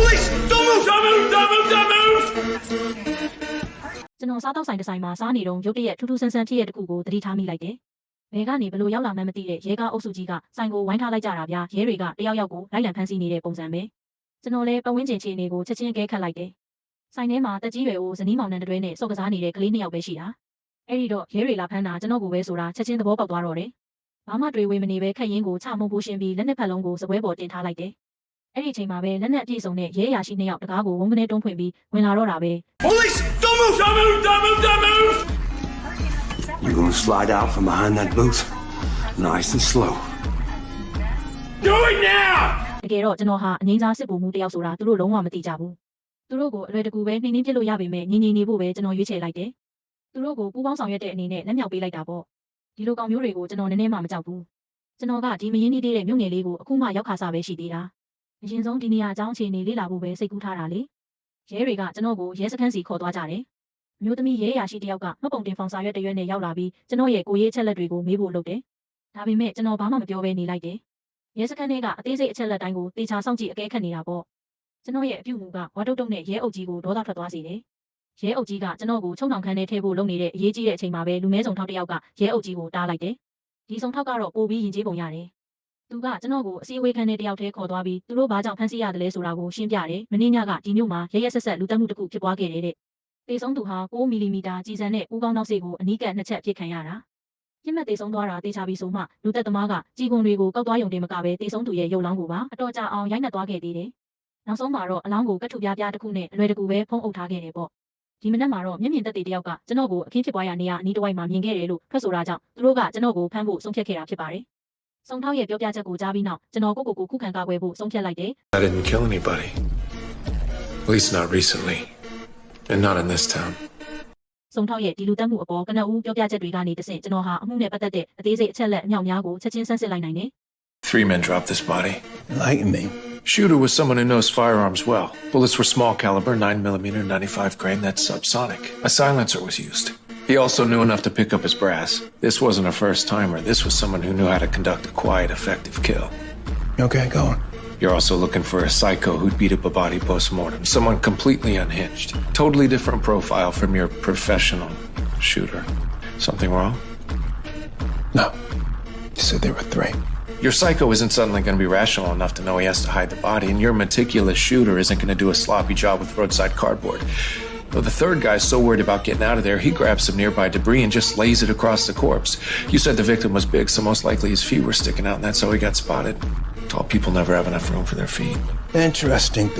Police! Don't move! Don't move! Don't move! Don't move! ကျွန်တော်စားတော့ဆိုင်တစ်ဆိုင်မှာစားနေတော့ရုတ်တရက်ထူးထူးဆန်းဆန်းဖြစ်ရတဲ့တစ်ခုကိုသတိထားမိလိုက်တယ်။ဘယ်ကနေဘလို့ရောက်လာမှန်းမသိတဲ့ရဲကားအုပ်စုကြီးကဆိုင်ကိုဝိုင်းထားလိုက်ကြတာဗျာ။ရဲတွေကတယောက်ယောက်ကိုလိုက်လံဖမ်းဆီးနေတဲ့ပုံစံပဲ။ကျွန်တော်လည်းပတ်ဝန်းကျင်ခြေအနေကိုချက်ချင်းအကဲခတ်လိုက်တယ်။ဆိုင်ထဲမှာတက်ကြီးတွေကိုဇနီးမောင်နှံတွဲနဲ့စော့ကစားနေတဲ့ကလေးနှစ်ယောက်ပဲရှိတာ။အဲ့ဒီတော့ရဲတွေလာဖမ်းတာကျွန်တော်ကိုပဲဆိုတာချက်ချင်းသဘောပေါက်သွားတော့တယ်။ဘာမှတွေးဝေးမနေပဲခက်ရင်းကိုချမှုန်းပိုးရှင်းပြီးလက်နက်ဖက်လုံးကိုစပွဲပေါ်တင်ထားလိုက်တယ်။အဲ့ဒီအချိန်မှာပဲလက်နက်အပြည့်စုံနဲ့ရဲအရာရှိနှစ်ယောက်တကားကိုဝုန်းကနေတွန်းဖွင့်ပြီးဝင်လာတော့တာပဲ Police! Don't move! Don't move! Don't move! Don't move! You're gonna slide out from behind that booth, nice and slow. Do it now! တကယ်တော့ကျွန်တော်ဟာအငိမ့်စားစစ်ဗိုလ်မှူးတယောက်ဆိုတာသူတို့လုံးဝမသိကြဘူးသူတို့ကိုအလွယ်တကူပဲနှိမ့်နှင်းပြစ်လို့ရပေမဲ့ညီညီနေဖို့ပဲကျွန်တော်ရွေးချယ်လိုက်တယ်သူတို့ကိုပူးပေါင်းဆောင်ရွက်တဲ့အနေနဲ့လက်မြောက်ပေးလိုက်တာပေါ့ဒီလိုကောင်မျိုးတွေကိုကျွန်တော်နည်းနည်းမှမကြောက်ဘူးကျွန်တော်ကဒီမင်းနေသေးတဲ့မြို့ငယ်လေးကိုအခုမှရောက်ခါစားပဲရှိသေးတာအရင်ဆုံးဒီနေရာအကြောင်းအခြေအနေလေ့လာဖို့ပဲစိတ်ကူးထားတာလေရဲတွေကကျွန်တော်ကိုရဲစခန်းစီခေါ်သွားကြတယ်အမျိုးသမီးရဲအရာရှိတယောက်ကမှတ်ပုံတင်ဖောင်စာရွက်တရွက်နဲ့ရောက်လာပြီးကျွန်တော်ရဲ့ကိုရေးအချက်လက်တွေကိုမေးဖို့လုပ်တယ်ဒါပေမဲ့ကျွန်တော်ဘာမှမပြောဘဲနေလိုက်တယ်ရဲစခန်းထဲကအသေးစိတ်အချက်လက်တိုင်းကိုတေချာစောင့်ကြည့်အကဲခတ်နေတာပေါ့ကျွန်တော်ရဲ့အပြုအမူကဝါတုတ်တုတ်နဲ့ရဲအုပ်ကြီးကိုဒေါသထွက်သွားစေတယ်ရဲအုပ်ကြီးကကျွန်တော်ကိုချုံနှောင်ခန်းထဲထည့်ဖို့လုပ်နေတဲ့အရေးကြီးတဲ့အချိန်မှာပဲလူမဲစုံထောက်တစ်ယောက်ကရဲအုပ်ကြီးကိုတားလိုက်တယ်ဒီစုံထောက်ကတော့ပို့ပြီးရင်ကျေးပုံရတယ်သူကကျွန်တော်ကိုအစည်းအဝေးခန်းထဲတယောက်ထဲခေါ်သွားပြီးသူတို့ဘာကြောင့်ဖမ်းဆီးရတယ်လဲဆိုတာကိုရှင်းပြတယ်မင်းညကဒီမြို့မှာရဲရဲဆက်ဆက်လူတက်မှုတစ်ခုဖြစ်ပွားခဲ့တယ်တဲ့တေဆုံးသူဟာ9 မီလီမီတာကြီးစံနဲ့ဦးကောင်းနောက်စိတ်ကိုအနီးကပ်နှစ်ချက်အပြစ်ခံရတာပြစ်မှတ်တေဆုံးသွားတာတေချာပြီးဆိုမှလူသက်သမားကကြီးကွန်တွေကိုကောက်သွားယုံတင်မကပဲတေဆုံးသူရဲ့ရုပ်လောင်းကိုပါအတော်ကြာအောင်ရိုက်နှက်သွားခဲ့သေးတယ်နောက်ဆုံးမှာတော့အလောင်းကိုကတ်ထုပြားပြားတစ်ခုနဲ့အလွယ်တကူပဲဖုံးအုပ်ထားခဲ့တယ်ပေါ့ဒီမနက်မှာတော့မျက်မြင်သက်သေတယောက်ကကျွန်တော်ကိုအခင်းဖြစ်ပွားရာနေရာအနီးတစ်ဝိုက်မှာမြင်ခဲ့တယ်လို့ထွက်ဆိုတာကြောင့်သူတို့ကကျွန်တော်ကိုဖမ်းဖို့ဆုံးဖြတ်ခဲ့တာဖြစ်ပါတယ်စုံထောက်ရဲ့ပြောပြချက်ကိုကြားပြီးနောက်ကျွန်တော်ကိုခုခံကာကွယ်ဖို့ဆုံးဖြတ်လိုက်တယ် I didn't kill anybody. At least not recently. And not in this town. စုံထောက်ရဲ့ဒီလူတက်မှုအပေါ်ကနဦးပြောပြချက်တွေကနေတဆင့်ကျွန်တော်ဟာအမှုနဲ့ပတ်သက်တဲ့အသေးစိတ်အချက်လက်အမြောက်များကိုချက်ချင်းဆန်းစစ်လိုက်နိုင်တယ် 3 men dropped this body. Enlighten me. Shooter was someone who knows firearms well. Bullets were small caliber, 9mm, 95 grain. That's subsonic. A silencer was used. He also knew enough to pick up his brass. This wasn't a first-timer. This was someone who knew how to conduct a quiet, effective kill. Okay, go on. You're also looking for a psycho who'd beat up a body post-mortem. Someone completely unhinged. Totally different profile from your professional shooter. Something wrong? No. You said there were 3. Your psycho isn't suddenly going to be rational enough to know he has to hide the body, and your meticulous shooter isn't going to do a sloppy job with roadside cardboard. But the third guy's so worried about getting out of there, he grabs some nearby debris and just lays it across the corpse. You said the victim was big, so most likely his feet were sticking out, and that's how he got spotted. Tall people never have enough room for their feet. Interesting.